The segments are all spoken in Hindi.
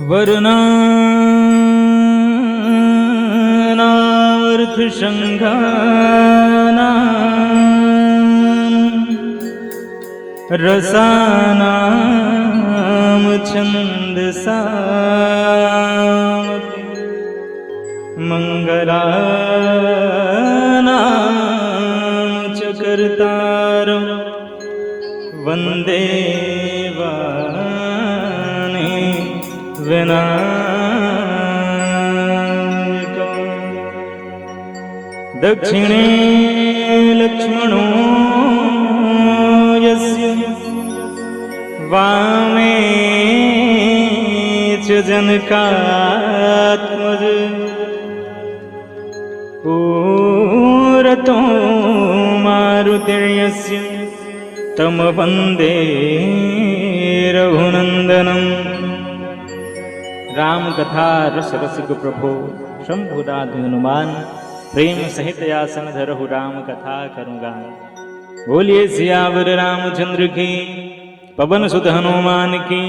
वर्णानामर्थसङ्घानां रसानां छन्दसामपि मङ्गलानां च कर्तारं वन्दे वाणी विनायकम्। दक्षिणे लक्ष्मणो यस्य वामे च जनकात्मज पुरतो मारुतिर्यस्य तं वन्दे रघुनन्दनम्। राम कथा रस रसिक प्रभो शंभुनाथ हनुमान प्रेम सहित आसन धरहु राम कथा करूँगा। बोलिए सियावर रामचंद्र की, पवन सुत हनुमान की,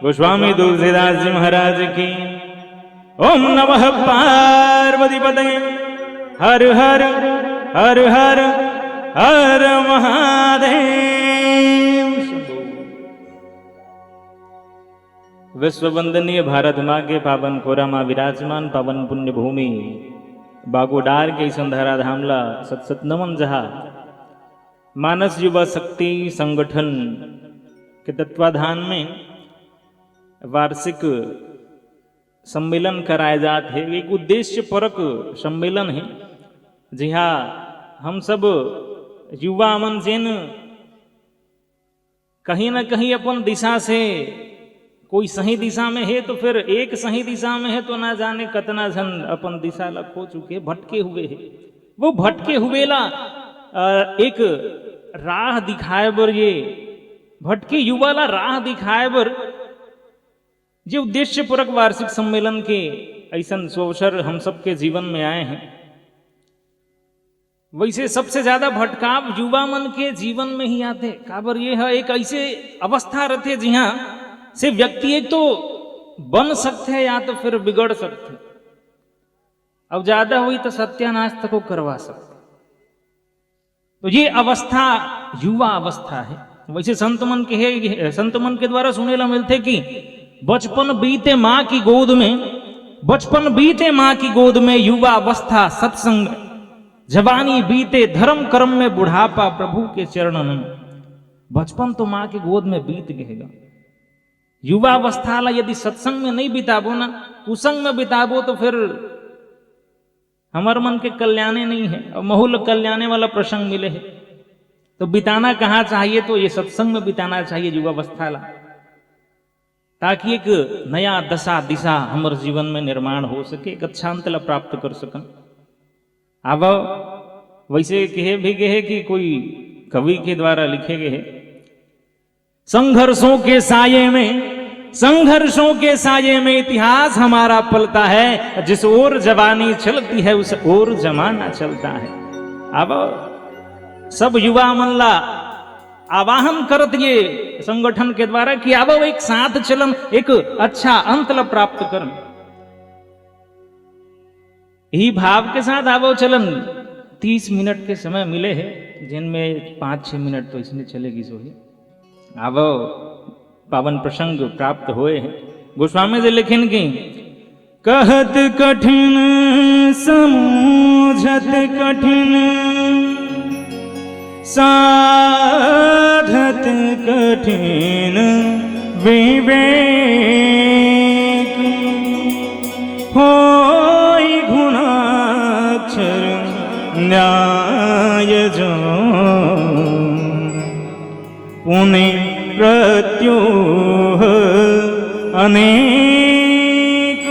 गोस्वामी तुलसीदास जी महाराज की। ओम नमः पार्वती पतये हर हर हर हर हर महादेव। विश्ववंदनीय भारत माँ के पावन कोरा माँ विराजमान पावन पुण्य भूमि बागोडार के संधारा धामला सतसत नमन जहा मानस युवा शक्ति संगठन के तत्वाधान में वार्षिक सम्मेलन कराए जाते हैं। एक उद्देश्य परक सम्मेलन है। जी हाँ, हम सब युवा मन जैन कहीं न कहीं अपन दिशा से कोई सही दिशा में है तो फिर एक सही दिशा में है तो ना जाने कतना जन अपन दिशा ला खो चुके भटके हुए है। वो भटके हुए ला एक राह दिखाए बर, ये भटके युवा ला राह दिखाए बर जो उद्देश्य पूर्वक वार्षिक सम्मेलन के ऐसा अवसर हम सबके जीवन में आए हैं। वैसे सबसे ज्यादा भटकाव युवा मन के जीवन में ही आते। काबर ये है एक ऐसे अवस्था रहते जी हाँ से व्यक्ति एक तो बन सकते हैं या तो फिर बिगड़ सकते, अब ज्यादा हुई तो सत्यानाश तक को करवा सकते। तो ये अवस्था युवा अवस्था है। वैसे संत मन के द्वारा सुने ला मिलते कि बचपन बीते माँ की गोद में, बचपन बीते माँ की गोद में, युवा अवस्था सत्संग, जवानी बीते धर्म कर्म में, बुढ़ापा प्रभु के चरणन में। बचपन तो माँ की गोद में बीत गएगा। युवा अवस्था ला यदि सत्संग में नहीं बिताबो ना, कुसंग में बिताबो तो फिर हमार मन के कल्याणे नहीं है और बहुल कल्याणे वाला प्रसंग मिले है। तो बिताना कहाँ चाहिए तो ये सत्संग में बिताना चाहिए युवा अवस्था ला, ताकि एक नया दशा दिशा हमारे जीवन में निर्माण हो सके, एक अच्छा अंत ला प्राप्त कर सकन। अब वैसे कहे भी गए कि कोई कवि के द्वारा लिखे गए हैं, संघर्षों के साये में, संघर्षों के साये में इतिहास हमारा पलता है, जिस ओर जवानी चलती है उस ओर जमाना चलता है। अब सब युवा मन ला आवाहन करत ये संगठन के द्वारा कि अब एक साथ चलन, एक अच्छा अंत ला प्राप्त कर। यही भाव के साथ आवो चलन 30 मिनट के समय मिले हैं, जिनमें 5-6 मिनट तो इसमें चलेगी सो ही अब पावन प्रसंग प्राप्त हुए हैं। गोस्वामी जी लिखिन की कहत कठिन समूझत कठिन, साधत कठिन विवेक, होई गुणाक्षर न्याय जो, पुण्य प्रत्युह अनेक,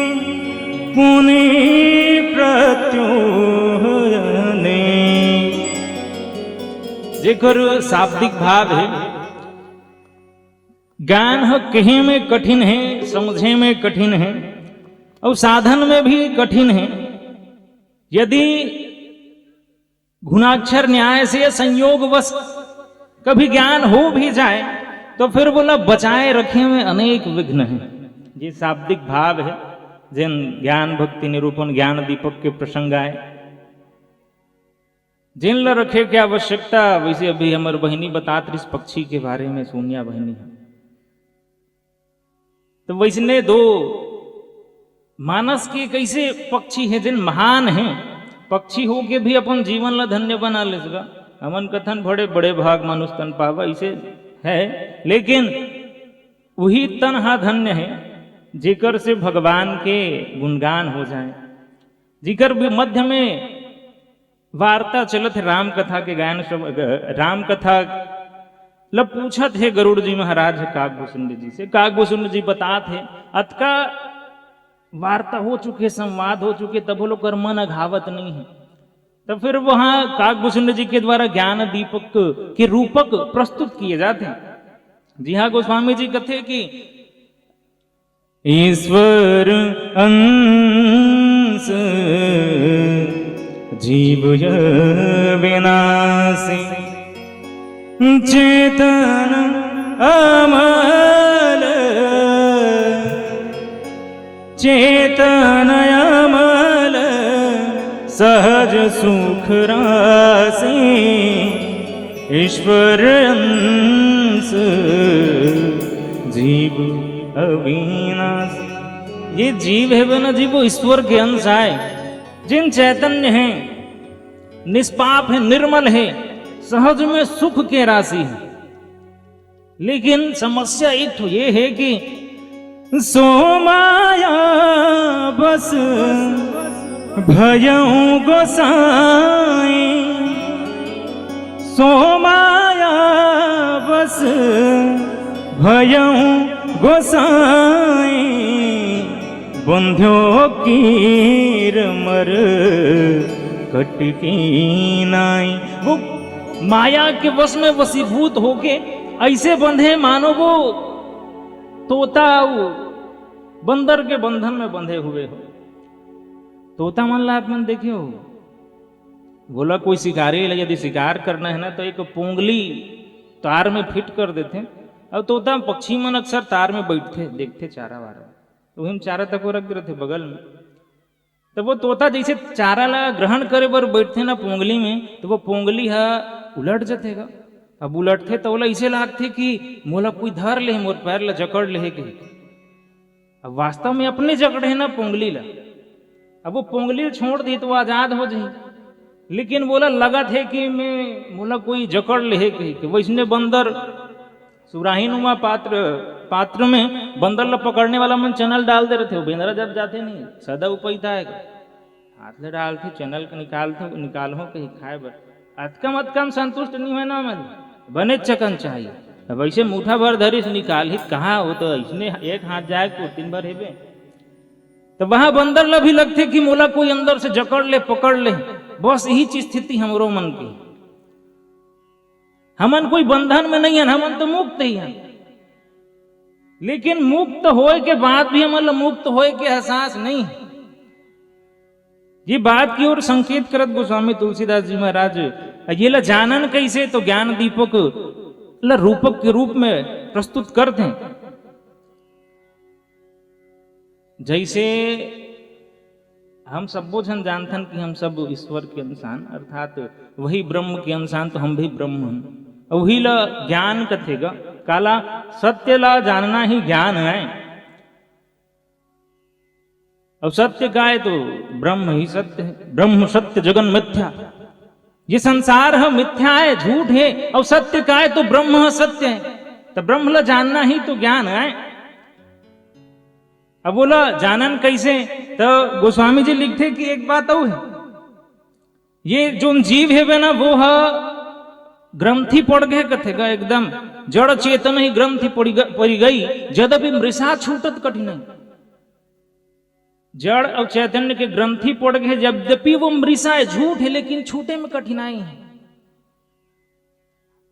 पुण्य प्रत्युह अनेक। जेकर शाब्दिक भाव है, ज्ञान कहे में कठिन है, समझे में कठिन है और साधन में भी कठिन है। यदि गुणाक्षर न्याय से संयोगवश कभी ज्ञान हो भी जाए तो फिर बोला बचाए रखे में अनेक विघ्न हैं। ये शाब्दिक भाव है जिन ज्ञान भक्ति निरूपण ज्ञान दीपक के प्रसंग आए जिन ल रखे क्या आवश्यकता। वैसे अभी हमार बहनी बतात इस पक्षी के बारे में, सोनिया बहनी है, तो वैसने दो मानस के कैसे पक्षी है जिन महान हैं, पक्षी हो के भी अपन जीवन ला धन्य बना लेगा। हमन कथन बड़े बड़े भाग मनुष्य तन पावा, ऐसे है, लेकिन वही तन हा धन्य है जेकर से भगवान के गुणगान हो जाए, जिकर भी मध्य में वार्ता चलत है राम कथा के गायन सब। राम कथा लब पूछत है गरुड़ जी महाराज काकभूषुंड जी से, काकभूषुंड जी बतात है अतका वार्ता हो चुके, संवाद हो चुके, तब वो लोग कर मन अघावत नहीं है। तब फिर वहां काकभूषुंड जी के द्वारा ज्ञान दीपक के रूपक प्रस्तुत किए जाते हैं। जी हाँ, गोस्वामी जी कथे कि ईश्वर अंश जीव विनाशी चेतन अमल चेतन अमल सहज सुख राशि ईश्वर अंश जीव अविनाशी। ये जीव है ना, जीव ईश्वर के अंश आए, जिन चैतन्य हैं, निष्पाप है, निर्मल है, सहज में सुख के राशि है। लेकिन समस्या एक तो ये है कि सो माया बस भयऊ गोसाई, सो माया बस भयऊ गोसाई बंध्यो कीर मर कटकी नाई। वो माया के वश में वशीभूत होके ऐसे बंधे मानो वो तोता वो बंदर के बंधन में बंधे हुए हो। तोता मन ला आप मन देखे हो, बोला कोई शिकारी यदि शिकार करना है ना तो एक पोंगली तार में फिट कर देते। अब तोता पक्षी मन अक्सर तार में बैठते देखते चारा वारा, तो वही चारा तक वो रख दे थे बगल में। तो वो तोता जैसे चारा ला ग्रहण करे बर बैठते ना पोंगली में, तो वो पोंगली हा उलट जातेगा। अब उलटते तो बोला ऐसे लागते कि मोला कोई धर ले, मोर पैर ला जकड़ ले के। अब वास्तव में अपने जकड़े ना पोंगली ला, अब वो पोंगली छोड़ दी तो वो आजाद हो जाए, लेकिन बोला लगा थे कि मैं मोला कोई जकड़ ले के। वैसने बंदर सुराही नुमा पात्र में बंदर ला पकड़ने वाला मन चैनल डाल दे रहे थे। बेंदरा जब जाते नहीं सदा उपैता है, हाथ ले डालते चैनल के निकालो कहीं खाए बर। अतकम संतुष्ट नहीं है ना, मन बने चकन चाहिए। अब ऐसे मुठा भर धरी से निकाल ही कहाँ हो, तो इसने एक हाथ जाए को 3 बार हेबे। तो वहां बंदर ला भी लगते कि मोला कोई अंदर से जकड़ ले पकड़ ले। बस यही चीज स्थिति हमरो मन की, हमन कोई बंधन में नहीं है, हमन तो मुक्त ही हैं। लेकिन मुक्त होए के बाद भी हमन मुक्त होए के एहसास नहीं है। ये बात की ओर संकेत करत गोस्वामी तुलसीदास जी महाराज ये ला जानन कैसे, तो ज्ञान दीपक ला रूपक के रूप में प्रस्तुत करते हैं। जैसे हम सब जन जानथन कि हम सब ईश्वर के इंसान अर्थात वही ब्रह्म के इंसान, तो हम भी ब्रह्म हैं। वही ला ज्ञान कथेगा काला सत्य ला जानना ही ज्ञान है। अब सत्य का है तो ब्रह्म ही सत्य है। ब्रह्म सत्य जगन मिथ्या, ये संसार है मिथ्या है, झूठ है। और सत्य का है तो ब्रह्म है सत्य है। तो ब्रह्म ला जानना ही तो ज्ञान है। अब बोला जानन कैसे, तो गोस्वामी जी लिखते कि एक बात और है, ये जो जीव है ना वो है ग्रंथि पड़ गए कथेगा, एकदम जड़ चेतन ही ग्रंथि पड़ी गई। यद्यपि मृषा छूटत कठिन, जड़ और चैतन्य के ग्रंथि पड़ गए, यद्यपि वो मृषा है, झूठ है, लेकिन छूटे में कठिनाई है।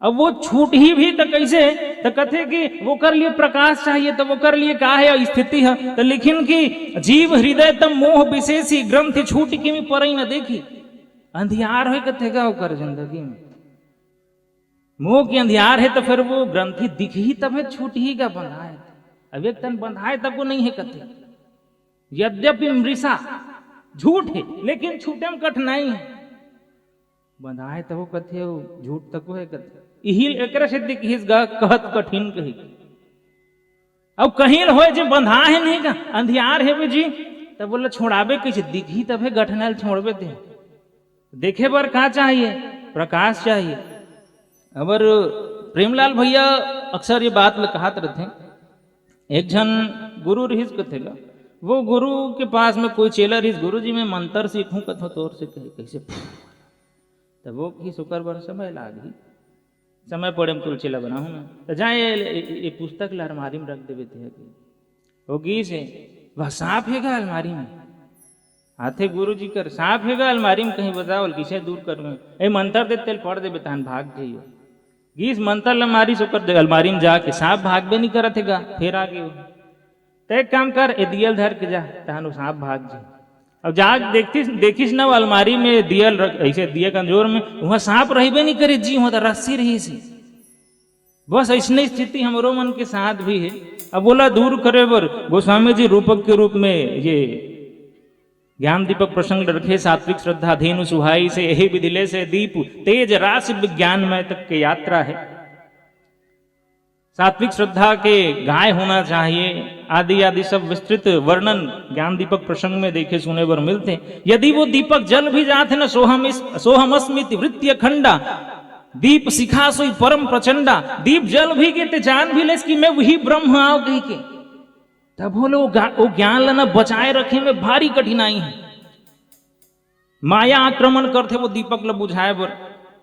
अब वो छूट ही भी तो कैसे, तो कथे कि वो कर लिए प्रकाश चाहिए, तो वो कर लिए का है स्थिति है। तो लेकिन कि जीव हृदय तम मोह विशेषी ग्रंथि छूट की में पर न देखी, अंधियार हो कथेगा कर जिंदगी में मोह की अंधियार है, तो फिर वो ग्रंथि दिख ही तब है, छूट ही का बना है। अब एक तन बंधाए तब को नहीं है कथे, यद्यपि मृषा झूठ है लेकिन छूटे में कठिनाई है, बंधाए तब वो कथे झूठ तक है कथे, यही एक सिद्धि की कहत कठिन कही। अब कहीं हो जो बंधा है नहीं का अंधियार है जी, तब बोले छोड़ाबे कैसे, दिखी तब है गठनल छोड़बे थे, देखे बर का चाहिए, प्रकाश चाहिए। अबर प्रेमलाल भैया अक्सर ये बात कहा रहते, एक जन गुरु रहीस कथे का, वो गुरु के पास में कोई चेला रहीस, गुरु जी मैं मंत्र सीखूं कथो तौर से कहे कैसे, तब वो की शुक्र बर समय लागी, समय पड़े में तुल चेला बनाऊं मैं, तो जाए ये पुस्तक ला अलमारी में रख देवे थे, वो गी से वह सांप हैगा अलमारी में, हाथे गुरु जी कर सांप हैगा अलमारी में, कहीं बताओ किसे दूर कर में, ए मंत्र दे तेल पढ़ दे बेतान भाग जाइयो, गीस मंत्र अलमारी से कर दे अलमारी में जाके, सांप भाग भी नहीं करत हैगा, फिर आगे तय काम कर ए दियल धर के जा, तहानु सांप भाग जाए। अब जाग देखिस ना अलमारी में दियल रख, ऐसे दिया कमजोर में वहां सांप रही नहीं करे जी, वहां रस्सी रही सी, बस ऐसी स्थिति हमारो मन के साथ भी है। अब बोला दूर करे बर गोस्वामी जी रूपक के रूप में ये ज्ञान दीपक प्रसंग रखे, सात्विक श्रद्धा धेनु सुहाई से यही विधिले से दीप तेज राशि विज्ञानमय तक की यात्रा है। सात्विक श्रद्धा के गाय होना चाहिए, आदि आदि सब विस्तृत वर्णन ज्ञान दीपक प्रसंग में देखे सुने बर मिलते। यदि वो दीपक जल भी जाते न सोहम अस्मिति वृत्य खंडा, दीप सिखा सोई परम प्रचंडा, दीप जल भी के ते जान भी लेस कि मैं वही ब्रह्म आओ कही के, तब बोले वो ज्ञान लेना बचाए रखे में भारी कठिनाई है। माया आक्रमण करते वो दीपक ल बुझाए बर,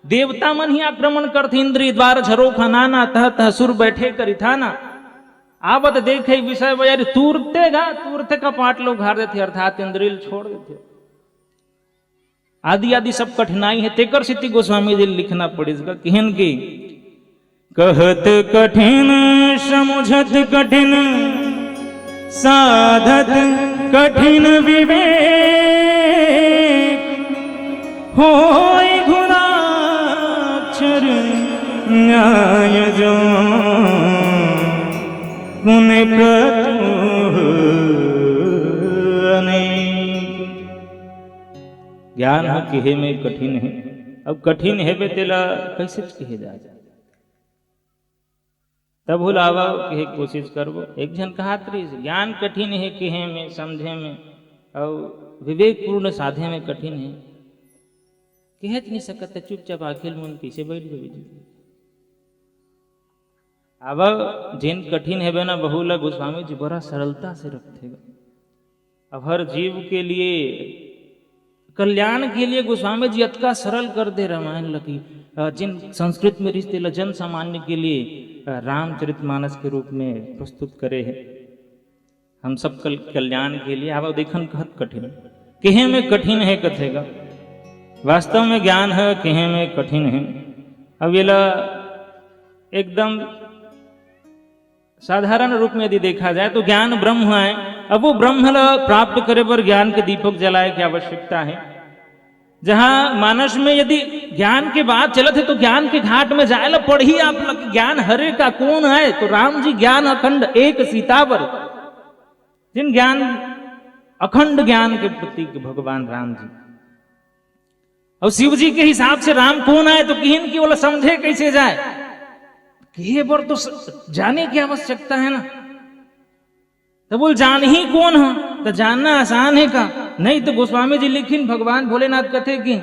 देवता मन ही आक्रमण करते, इंद्रिय द्वार झरो खनाना तह तह सुर बैठे करिथाना, आवत देखे विषय यार तूरते का पाट लोग घार देते, अर्थात इंद्रिय छोड़ देते, आदि आदि सब कठिनाई है। तेकर सिद्धि गोस्वामी जी लिखना पड़ेगा कहन की, कहत कठिन समुझत कठिन साधत कठिन विवेक, होय गुणाक्षर न्याय जो पुण्य ज्ञान हो कहे में कठिन है। अब कठिन है बे तेला कैसे कहे जा, तब भुलावा कहे कोशिश करबो। एक जन कहा ज्ञान कठिन है कहे में समझे में, और विवेक पूर्ण साधे में कठिन है, कह नहीं सकते चुपचाप आखिल मन कैसे बैठ जाए। अब जिन कठिन है ना बहुला गोस्वामी जी बड़ा सरलता से रखेगा। अब हर जीव के लिए कल्याण के लिए गोस्वामी जी अतका सरल कर दे रामायण लगी, जिन संस्कृत में रिश्ते जन सामान्य के लिए रामचरितमानस के रूप में प्रस्तुत करे है, हम सब कल्याण के लिए। अब देखन कहत कठिन कहे में कठिन है कथेगा, वास्तव में ज्ञान है कहे में कठिन है। अब ये एकदम साधारण रूप में यदि देखा जाए तो ज्ञान ब्रह्म है। अब वो ब्रह्म प्राप्त करे पर ज्ञान के दीपक जलाए की आवश्यकता है। जहां मानस में यदि ज्ञान के बात चलत है तो ज्ञान के घाट में जाए ला पढ़ी आप लग, ज्ञान हरे का कौन है, तो राम जी ज्ञान अखंड एक सीतावर, जिन ज्ञान अखंड ज्ञान के प्रतीक भगवान राम जी। और शिव जी के हिसाब से राम कौन है तो किन की बोला समझे कैसे जाए, कहे पर तो जाने की आवश्यकता है ना। तो बोल जान ही कौन है, तो जानना आसान है का नहीं। तो गोस्वामी जी लिखिन भगवान भोलेनाथ कथे की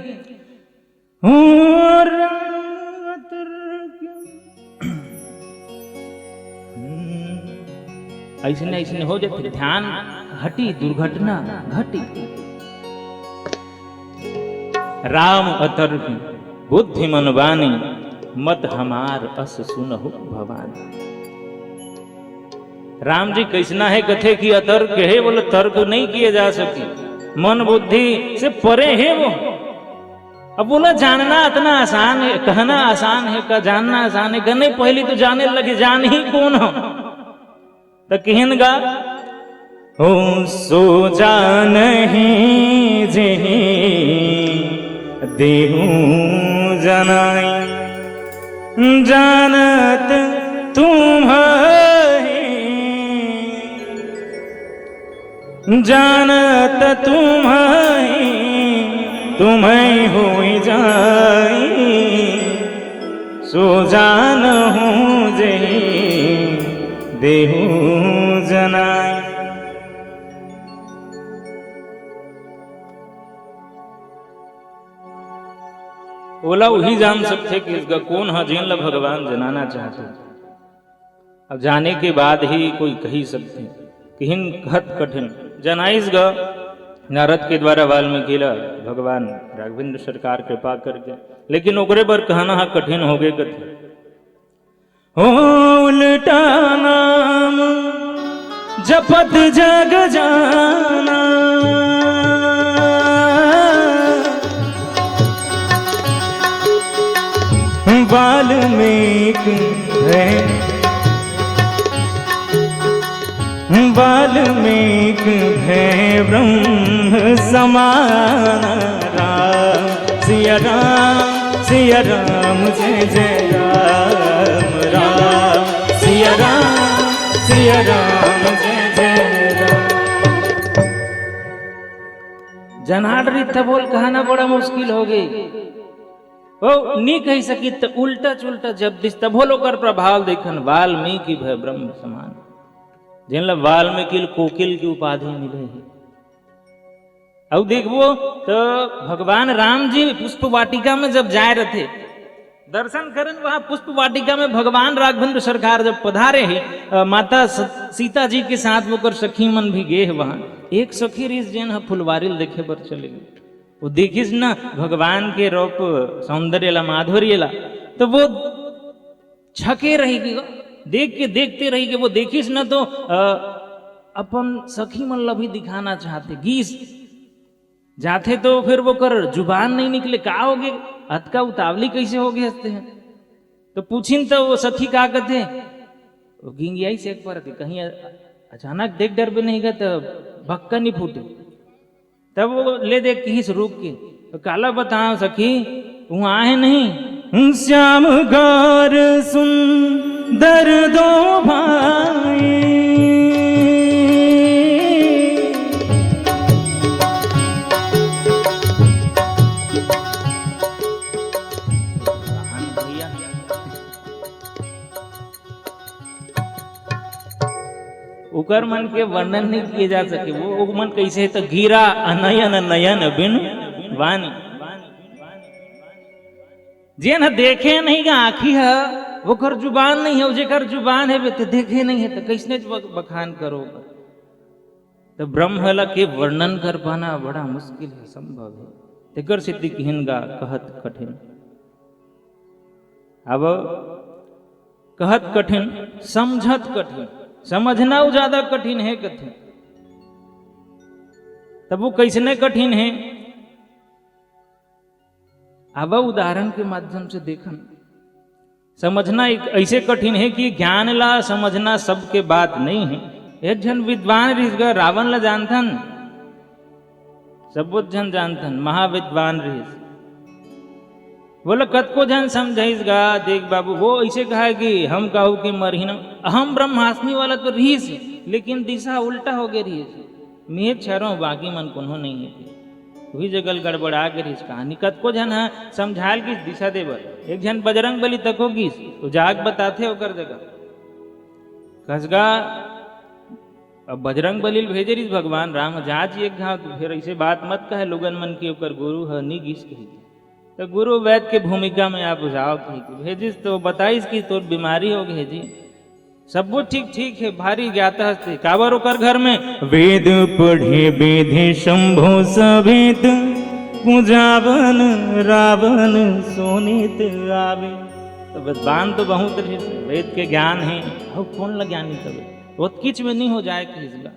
ऐसे हो जाते, ध्यान हटी दुर्घटना घटी। राम अतर बुद्धि मन बानी, मत हमार अस सुनहु भवानी। राम जी कैसना है कथे की अतर्क है, बोले तर्क नहीं किए जा सके, मन बुद्धि से परे है वो। अब बोला जानना इतना आसान है, कहना आसान है का जानना आसान है का नहीं। पहली तो जाने लगे जान ही कौन हो, तो कहन गा हो सो जान ही जे देहू जनाई, जानत तुम जानत तुम्हें हुई जाई, सो जानहु जही देहु जनाई। बोला वही जान सकते कि इसका कौन है जिन ला भगवान जनाना चाहते। अब जाने के बाद ही कोई कही सकते किहिन कहत कठिन जनाइस ग नारद के द्वारा वाल्मीकि ला भगवान राघवेंद्र सरकार कृपा करके, लेकिन ओकरे पर कहना है कठिन हो गए कठिन। हो उल्टा नाम जपत जग जाना, वाल्मीकि है वाल्मीकि है ब्रह्म समान। राम सिया राम जय जय राम, राम सिया राम जय जय राम। जनाडरी बोल कहना बड़ा मुश्किल हो गई। ओ नी कही सकी तो उल्टा चुल्टा जब दिस तभोलो कर प्रभाव देखन वाल्मीकि भय ब्रह्म समान। जिन ला वाल्मीकि कोकिल की उपाधि मिले है। अब देखो तो भगवान राम जी पुष्प वाटिका में जब जाए रहे दर्शन करन, वहां पुष्प वाटिका में भगवान राघवेंद्र सरकार जब पधारे है, माता सीता जी के साथ होकर सखी मन भी गए है। वहां एक सखी रिस जैन फुलवारिल देखे पर चले गए। वो देखिस ना भगवान के रूप सौंदर्य ला माधुर्य ला, तो वो छके रहेगी, देख के देखते रहेगी। वो देखिस ना तो अपन सखी मन ला भी दिखाना चाहते गीस जाते, तो फिर वो कर जुबान नहीं निकले का हो गए, अतका उतावली कैसे हो गए हंसते हैं। तो पूछिन तो वो सखी का कहते वो गिंगियाई से एक पर कहीं अचानक देख डर भी नहीं गए तो भक्का नहीं फूटे। तब वो ले देख किस रुक के तो काला बताओ सखी वहां है नहीं। श्याम गौर सुंदर दो भाई, उकर मन के वर्णन नहीं किए जा सके। वो मन कैसे है तो गिरा अनयन नयन बिन वानी, जे न देखे नहीं का आखी है वो कर जुबान नहीं है, जेकर जुबान है तो देखे नहीं है तो कैसने बखान करो। तो ब्रह्म ला के वर्णन कर पाना बड़ा मुश्किल है, संभव है। तेकर सिद्धि किहिन गा कहत कठिन। अब कहत कठिन समझत कठिन, समझना ज्यादा कठिन है कठिन। तब वो कैसने कठिन है, अब उदाहरण के माध्यम से देखन। समझना एक ऐसे कठिन है कि ज्ञान ला समझना सबके बात नहीं है। एक जन विद्वान ऋषि रावण ला जानथन, सब जन जानथन महाविद्वान ऋषि बोला कतको जन समझाइस गा। देख बाबू वो ऐसे कहा कि हम कहू कि मरहीन अहम ब्रह्मास्मि वाला तो रीस, लेकिन दिशा उल्टा हो गया रीस। मैं छरो बाकी मन कोनो नहीं है, वही जगल गड़बड़ा के रीस कहानी। कतको जन है समझाल की दिशा देवर। एक जन बजरंग बली तको गिस तो जाग बताते होकर जगह कसगा। अब बजरंग बली भेजे रही भगवान राम जाच एक घाव, तो फिर ऐसे बात मत कहे लोगन मन की ओकर गुरु है नी गिस कही। तो गुरु वैद्य के भूमिका में आप जाओ कि भेजिस तो बताइस कि तो बीमारी हो गई जी। सब ठीक ठीक है, भारी ज्ञाता हस्ते काबर ओकर घर में वेद पढ़े विधि शंभो सभेद, पूजावन रावण सोनित आवे। तो विद्वान तो बहुत वेद के ज्ञान है, और कौन ला ज्ञानी तब वो किच में नहीं हो जाए किसला,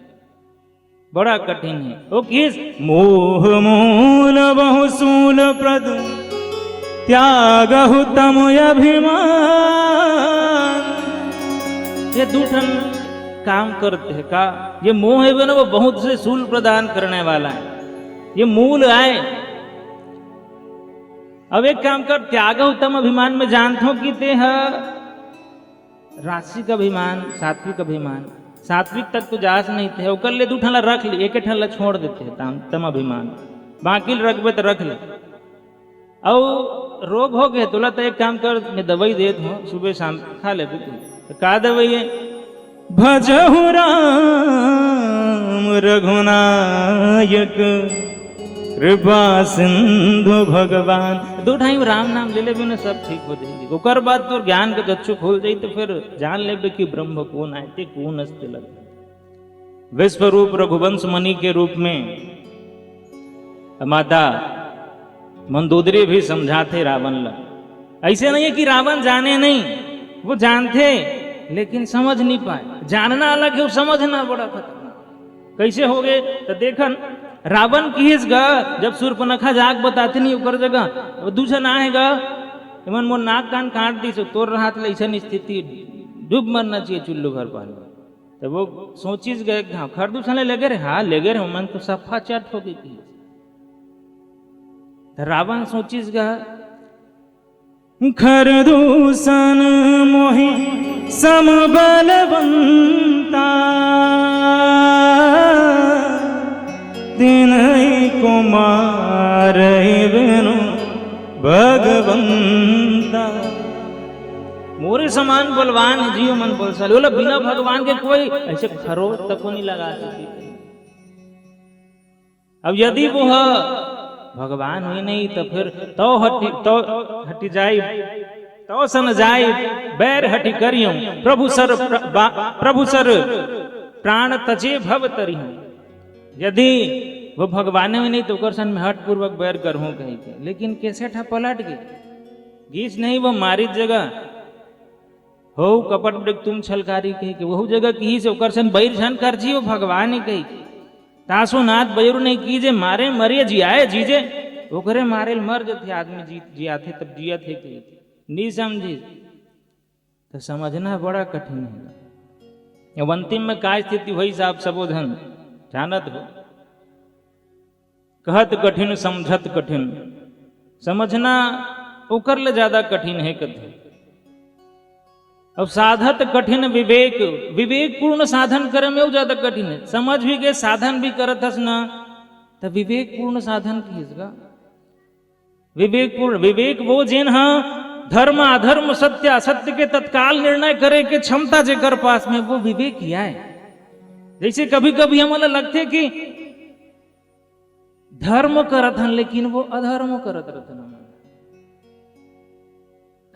बड़ा कठिन है। वो किस मोह मूल बहुसूल प्रद त्यागहु तम अभिमान। ये दूठन काम करते हैं का, ये मोह है ना वो बहुत से सूल प्रदान करने वाला है, ये मूल आए। अब एक काम कर, त्यागहु तम अभिमान में जानते हो कि ते है राशि का अभिमान, सात्विक अभिमान। सात्विक तक तो जास नहीं थे ओकर ले दू ठला रख ली एक ठला छोड़ देते तम अभिमान बाकी रखबे तो रख ले और रोग हो गए तोला तो एक काम कर मैं दवाई देत हूँ सुबह शाम खा ले तो का दवाई है भजहु राम रघुनायक कृपा सिंधु भगवान दो टाइम राम नाम ले ले बिना सब ठीक हो जाएंगे ओकर बाद तो ज्ञान के चक्षु खोल जाई तो फिर जान ले कि ब्रह्म कौन आते कौन अस्ते लग विश्व रूप रघुवंश मणि के रूप में माता मंदोदरी भी समझाते रावण ला ऐसे नहीं है कि रावण जाने नहीं वो जानते लेकिन समझ नहीं पाए जानना अलग है वो समझना बड़ा खतरनाक कैसे हो गए तो देखन रावण की जब सूर्पनखा जाग बताते नहीं ऊपर जगह दूसरा ना है इमन मोर नाक कान काट दी सो तोर रहा ऐसा स्थिति डूब मरना चाहिए चुल्लू घर पानी तो वो सोचिस गए हाँ खरदूषण लगे रहे हाँ लगे रहे मन तो सफा चट हो गई थी तो रावण सोचिस गया खरदूषण मोहि समबलवंता तिनहि को मारहि बिनु भगवंता मोरे समान बलवान जीव मन बलशाली बोला बिना भगवान के कोई ऐसे खरो तक को नहीं लगा सकती अब यदि वो भगवान हुई नहीं तो फिर तो हटी जाई तो सन जाई बैर हटी करियो प्रभु सर प्राण तजे भव तरियो यदि वो भगवान हुई नहीं तो कर्षण में हट पूर्वक बैर कर हूं कहीं के लेकिन कैसे ठा पलट गए गीस नहीं वो मारी जगह हो कपट बड़े तुम छलकारी कही के वह जगह की से कर्षण बैर झन कर जी वो भगवान ही कही तासो नाथ बैरू नहीं कीजे मारे मरिए जियाए जीजे वो करे मारे मर जाते आदमी जिया थे तब जिया थे कही नहीं समझी तो समझना बड़ा कठिन है अंतिम में का स्थिति वही साहब सबोधन जानत हो कहत कठिन समझत कठिन समझना ओकर ले ज्यादा कठिन है कथे अब साधत कठिन विवेक विवेक पूर्ण साधन करे में ज्यादा कठिन है समझ भी गए साधन भी करत हस ना तो विवेक पूर्ण साधन कीजगा विवेक वो जिन हाँ धर्म अधर्म सत्य असत्य के तत्काल निर्णय करे के क्षमता जेकर पास में वो विवेक ही है जैसे कभी कभी हमारा लगते कि धर्म करत हन लेकिन वो अधर्म करत रहते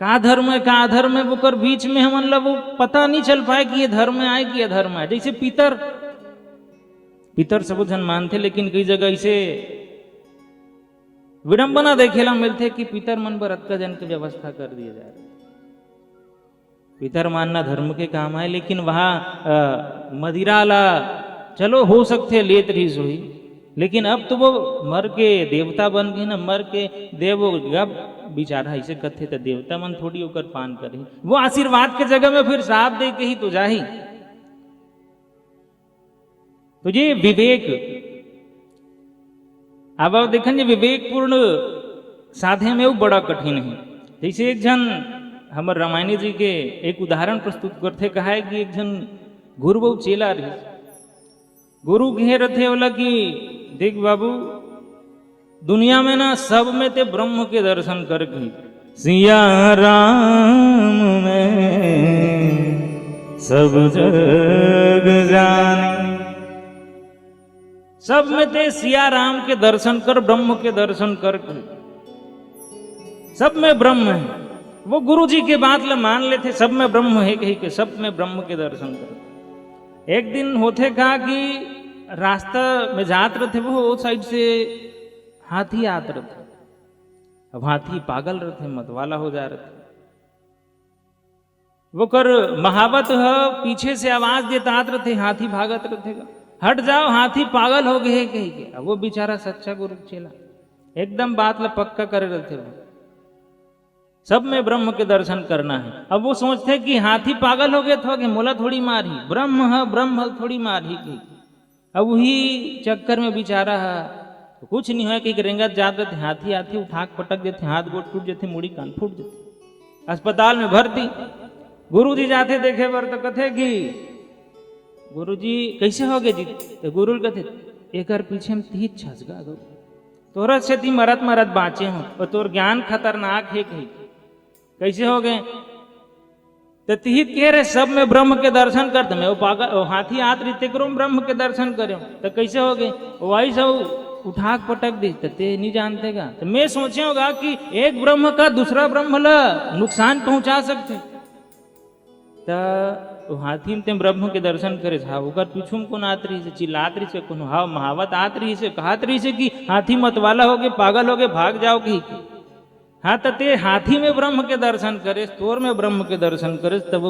का धर्म है का अधर्म है वो कर बीच में हम मतलब वो पता नहीं चल पाए कि ये धर्म आए कि अधर्म है जैसे पितर सब जन मानते लेकिन कई जगह इसे विडंबना देखेला मिलते कि पितर मन पर अतका जन की व्यवस्था कर दिया जाए पितर मानना धर्म के काम है लेकिन वहां मदिराला चलो हो सकते लेत रही सोई लेकिन अब तो वो मर के देवता बन गए ना मर के देव गब बिचारा ऐसे कथे तो देवता मन थोड़ी होकर पान करे वो आशीर्वाद के जगह में फिर साफ दे के ही तो जाही तो ये विवेक अब आप देखें विवेक पूर्ण साधे में वो बड़ा कठिन है जैसे एक जन हमर रामायणी जी के एक उदाहरण प्रस्तुत करते कहा है कि एक जन गुरु बहु चेला रहे गुरु कहे रथे बोला कि देख बाबू दुनिया में ना सब में ते ब्रह्म के दर्शन करके सिया राम में सब जग जाने सब में ते सिया राम के दर्शन कर ब्रह्म के दर्शन करके सब में ब्रह्म है वो गुरु जी के बात ले मान लेते सब में ब्रह्म है कही के सब में ब्रह्म के दर्शन कर एक दिन होते कहा कि रास्ता में जात रहे वो साइड से हाथी आत रहे अब हाथी पागल रहे मतवाला हो जा रहे वो कर महावत है पीछे से आवाज देता आत रहे हाथी भागत रहे हट जाओ हाथी पागल हो गए कही के अब वो बेचारा सच्चा गुरु चेला एकदम बात ला पक्का करे रहे वो सब में ब्रह्म के दर्शन करना है अब वो सोचते कि हाथी पागल हो गए तो कि मोला थोड़ी मारी ब्रह्म है ब्रह्म थोड़ी मारी की अब वही चक्कर में बेचारा है तो कुछ नहीं है कि रेंगत जाते थे हाथी हाथी उठाक पटक देते हाथ गोट टूट जाते मुड़ी कान फूट जाते अस्पताल में भर्ती गुरु जी जाते देखे बर तो कथे कि गुरुजी कैसे होगे जी? तो गुरु कहते एक पीछे में 30 छसगा दो तोरा से ती मरत मरत बाँचे हो और तोर ज्ञान खतरनाक है कहीं कैसे हो गए? तो तीत कह रहे सब में ब्रह्म के दर्शन करते मैं वो पागल हाथी आत रीते करो ब्रह्म के दर्शन करो तो कैसे हो गए? वही सब उठा पटक दी तो ते नहीं जानते का। तो मैं सोचे होगा कि एक ब्रह्म का दूसरा ब्रह्म ला नुकसान पहुंचा सकते तो हाथी में ते ब्रह्म के दर्शन करे हाँ ओकर पीछू को आतरी से चिल्लात रही से कोनो हाँ महावत आत रही से कहत रही से कि हाथी मतवाला हो गए पागल हो गए भाग जाओ कि हाँ तो ते हाथी में ब्रह्म के दर्शन करे तोर में ब्रह्म के दर्शन करे तब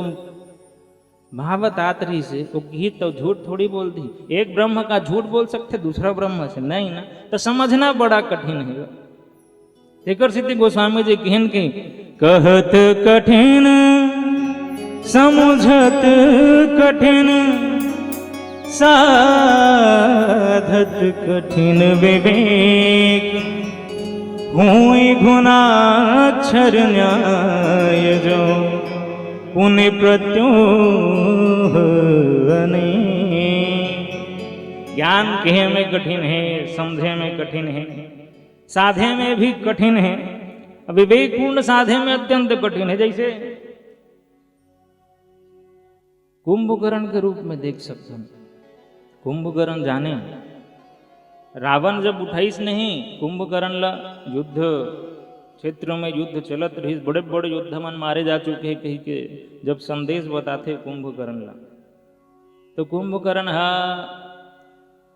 महावत आतरी से वो गीत तो झूठ थोड़ी बोलती एक ब्रह्म का झूठ बोल सकते दूसरा ब्रह्म से नहीं ना तो समझना बड़ा कठिन है। शेखर सिद्धि गोस्वामी जी कहन के कहत कठिन समुझत कठिन साधत कठिन विवेक हुई गुणाक्षर न्याय जो पुण्य प्रत्युह ज्ञान कहे में कठिन है समझे में कठिन है साधे में भी कठिन है विवेकपूर्ण साधे में अत्यंत कठिन है। जैसे कुंभकर्ण के रूप में देख सकते हैं कुंभकर्ण जाने रावण जब उठाईस नहीं कुंभकर्ण ला युद्ध क्षेत्रों में युद्ध चलत रही बड़े बड़े योद्धा मन मारे जा चुके हैं कहीं के जब संदेश बताते कुंभकर्ण ला तो कुंभकर्ण हा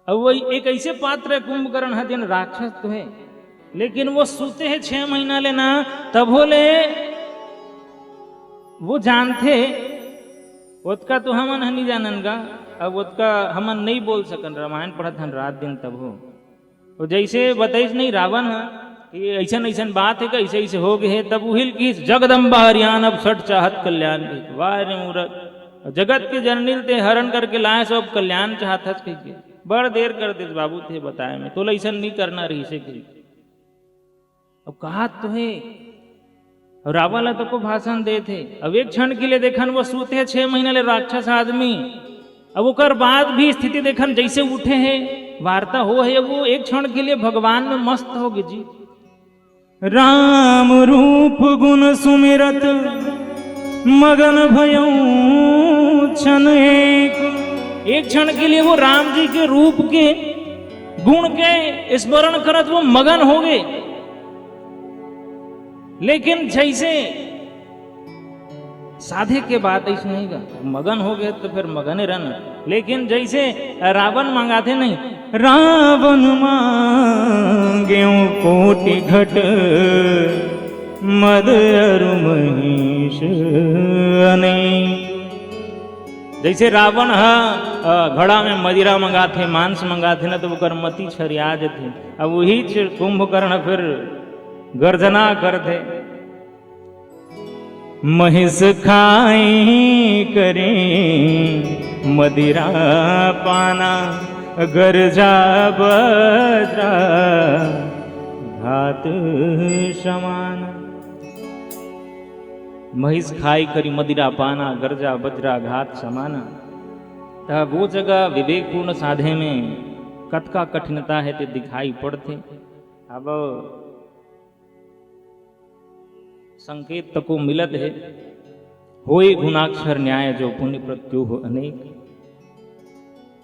अब वही एक ऐसे पात्र है कुंभकर्ण है जिन राक्षस तो है लेकिन वो सोते हैं 6 महीना लेना तब बोले वो जानते उसका तो हमन नहीं जानन का अब उसका हमन नहीं बोल सकन रामायण पढ़त हन रात दिन तब हो तो जैसे बताइस नहीं रावण ये ऐसा ऐसा बात है कैसे ऐसे हो गए है तब उहिल की जगदम्बा हरियाण अब सठ चाहत कल्याण भी वाह मूर्ख जगत के जननील ते हरण करके लाए सब कल्याण चाहत हस के बड़ देर कर दे बाबू थे बताए में तो ऐसा नहीं करना रही से अब कहा तो है रावण तो को भाषण दे थे अब एक क्षण के लिए देखन वो सूते है 6 महीने ले राक्षस आदमी अब उकर बाद भी स्थिति देखन जैसे उठे है वार्ता हो है वो एक क्षण के लिए भगवान में मस्त हो गए जी राम रूप गुण सुमिरत मगन भयऊ क्षण एक क्षण के लिए वो राम जी के रूप के गुण के स्मरण करत वो मगन हो गए। लेकिन जैसे साधे के बात ऐसे नहीं का मगन हो गए तो फिर मगन रन लेकिन जैसे रावण मांगाते नहीं रावण मांगे कोटि घट मद अरु महिष जैसे रावण घड़ा में मदिरा मंगाते मांस मंगाते ना तो वो कर मती छरिया थे अब वही कुंभकर्ण फिर गर्जना करते महिष खाई करे मदिरा पाना गर्जा बज्रा घात समान महिष खाई करी मदिरा पाना गर्जा बज्रा घात समाना तब वो जगह विवेकपूर्ण साधे में कतका कठिनता है ते दिखाई पड़ते। अब संकेत तको मिलत है होए गुणाक्षर न्याय जो पुण्य प्रत्युह अनेक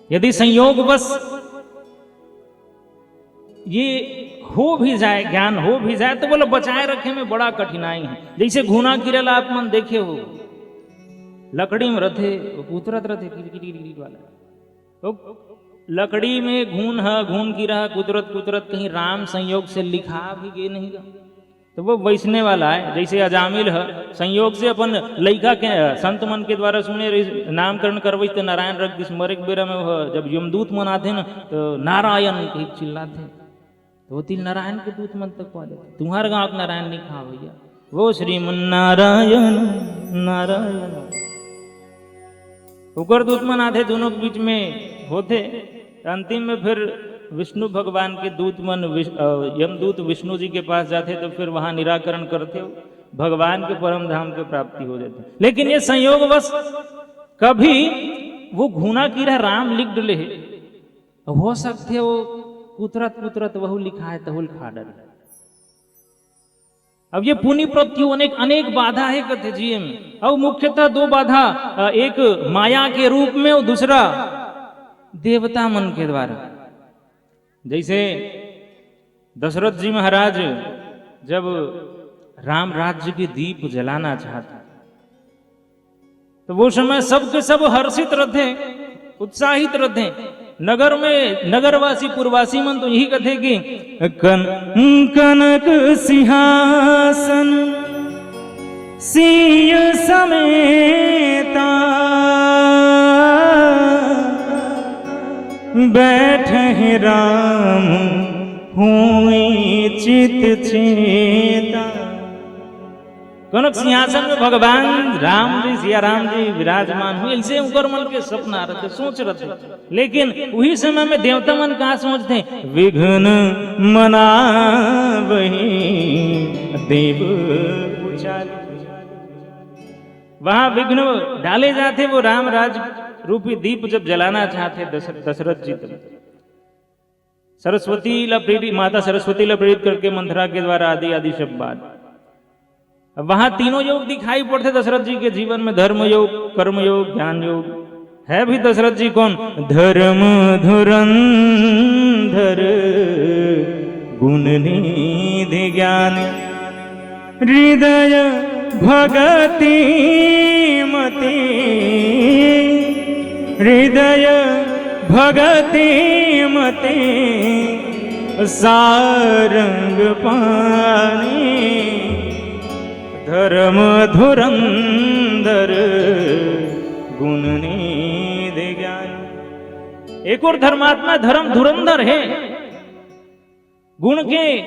यदि संयोग बस ये हो भी जाए ज्ञान हो भी जाए तो बोलो बचाए रखे में बड़ा कठिनाई है। जैसे घुना गिरला आप मन देखे हो लकड़ी में रथे उतरत रथे वाला तो लकड़ी में घून गिरा कुदरत कुदरत कहीं राम संयोग से लिखा भी गे नहीं गा तो वो वैसने वाला है। जैसे अजामिल है संयोग से अपन लड़का के संत मन के द्वारा सुने नामकरण करवे तो नारायण रख दिस मरे बेरा में जब यमदूत मन आते न तो नारायण के चिल्लाते तो तीन नारायण के दूत मन तक पा जाते तुम्हारे गाँव नारायण नहीं खा भैया वो श्रीमन नारायण नारायण उकर दूत मन आते दोनों के बीच में होते अंतिम में फिर विष्णु भगवान के दूत मन यमदूत विष्णु जी के पास जाते तो फिर वहां निराकरण करते भगवान के परम धाम की प्राप्ति हो जाती। लेकिन ये संयोग बस कभी वो घुना कीरा राम लिख डले है, हो सकते वो कुतरत कुतरत वहु लिखा है तहुल खा डले। अब ये पुण्य प्रत्यु अनेक अनेक बाधा है कथे जीवन में। अब मुख्यतः दो बाधा, एक माया के रूप में और दूसरा देवता मन के द्वारा। जैसे दशरथ जी महाराज जब राम राज्य के दीप जलाना चाहते तो वो समय सबके सब हर्षित रहते, उत्साहित रहते। नगर में नगरवासी पुरवासी मन तो यही कहते कि कनक सिंहासन सिंह समेता बैठे राम हुई चित चेता। कनक सिंहासन में भगवान राम जी सिया राम जी विराजमान हुए, ऐसे उनकर मन के सपना रहते, सोच रहते। लेकिन वही समय में देवता मन कहा सोचते, विघ्न मना वही देव पुचारी। वहां विघ्न डाले जाते, वो राम राज रूपी दीप जब जलाना चाहते दशरथ जी तब सरस्वती प्रेरित, माता सरस्वती प्रेरित करके मंथरा के द्वारा आदि आदि सब बात। वहां तीनों योग दिखाई पड़ते दशरथ जी के जीवन में, धर्म योग, कर्म योग, ज्ञान योग। है भी दशरथ जी कौन? धर्म धुरंधर गुण निधि ज्ञान हृदय भगति मति हृदय भगति मति सारंग पानी धर्म धुरंधर गुण निधि ज्ञान। एक और धर्मात्मा धर्म धुरंधर है, गुण के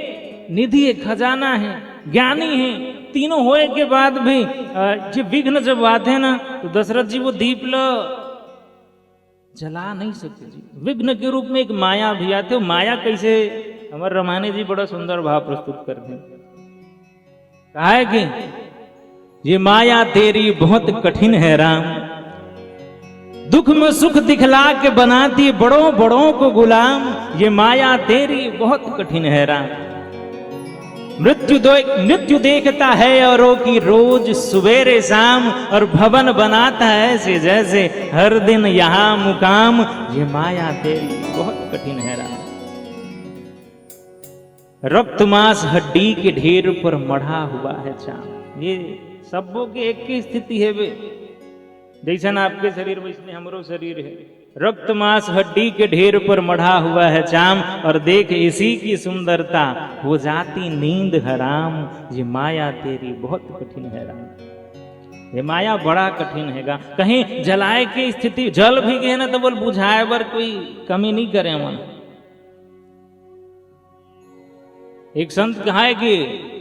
निधि खजाना है, ज्ञानी है। तीनों होए के बाद भी जब विघ्न जब आते हैं ना तो दशरथ जी वो दीप जला नहीं सकते जी। विघ्न के रूप में एक माया भी आते। माया कैसे, हमारे रामायण जी बड़ा सुंदर भाव प्रस्तुत करते हैं। कहा है कि ये माया तेरी बहुत कठिन है राम, दुख में सुख दिखला के बनाती बड़ों बड़ों को गुलाम। ये माया तेरी बहुत कठिन है राम, मृत्यु देखता है औरों की रोज सुबेरे शाम, और भवन बनाता है ऐसे जैसे हर दिन यहाँ मुकाम। ये माया तेरी बहुत कठिन है राम, रक्त मांस हड्डी के ढेर पर मढ़ा हुआ है चाम। ये सबों के एक की स्थिति है वे, जैसा ना आपके शरीर वैसे हमरो शरीर है। रक्त मांस हड्डी के ढेर पर मढ़ा हुआ है चाम, और देख इसी की सुंदरता हो जाती नींद हराम। ये माया तेरी बहुत कठिन है राम, ये माया बड़ा कठिन हैगा। कहीं जलाए की स्थिति, जल भी गए ना तो बोल बुझाए बर कोई कमी नहीं करे मन। एक संत कहा है कि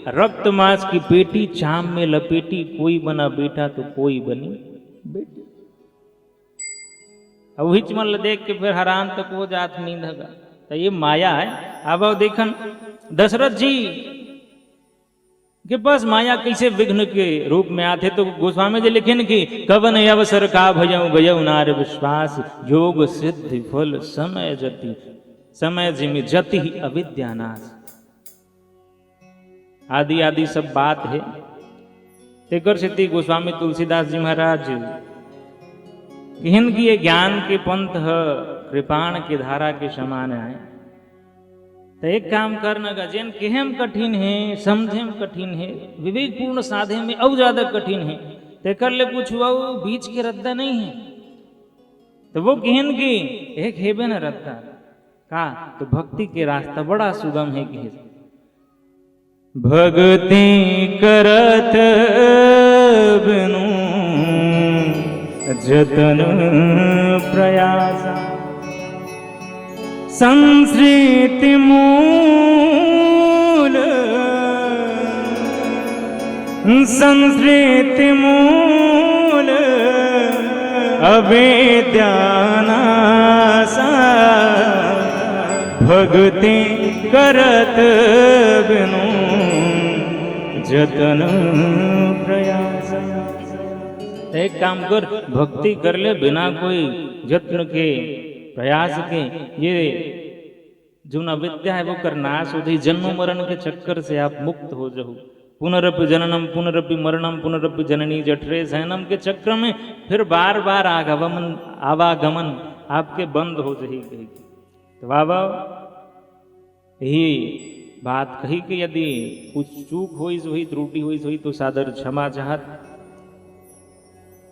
रक्त मांस की पेटी चाम में लपेटी, कोई बना बेटा तो कोई बनी बेटी। अब वही चमल देख के फिर हैरान तक हो जात नींद है। तो ये माया है। अब देखन दशरथ जी के पास माया कैसे विघ्न के रूप में आते, तो गोस्वामी जी लिखे कि कवन अवसर का भयउ गयउ नार विश्वास, योग सिद्धि फल समय जति, समय जिमि जति अविद्यानाश। आदि आदि सब बात है। तेकर सिद्धि गोस्वामी तुलसीदास जी महाराज कहन की ये ज्ञान के पंथ कृपाण के धारा के समान है। तो एक काम करना का जैन केहम कठिन है, समझेम कठिन है, विवेक पूर्ण साधे में और ज्यादा कठिन है। तेकर ले कुछ हुआ बीच के रद्दा नहीं है। तो वो कहन की एक हेबे न रद्दा का, तो भक्ति के रास्ता बड़ा सुगम है कि भक्ति करत बिनु जतन प्रयास, संस्कृति मूल अविद्यानाशा, भक्ति करत बिनु जतन प्रयास। तो एक काम कर, भक्ति कर ले बिना कोई यत्न के, प्रयास के। ये जो अविद्या है वो कर नाश हो जाए, जन्म मरण के चक्कर से आप मुक्त हो जाओ। पुनरपि जननम पुनरपि मरणम पुनरपि जननी जठरे शयनम के चक्र में फिर बार बार आवागमन आपके बंद हो जाएगी। तो बाबा यही बात कही कि यदि कुछ चूक हुई हुई त्रुटि हुई तो सादर क्षमा चाहत।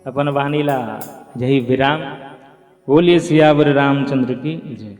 अपन वानीला यही विराम। बोलिए सियावर रामचंद्र की जय।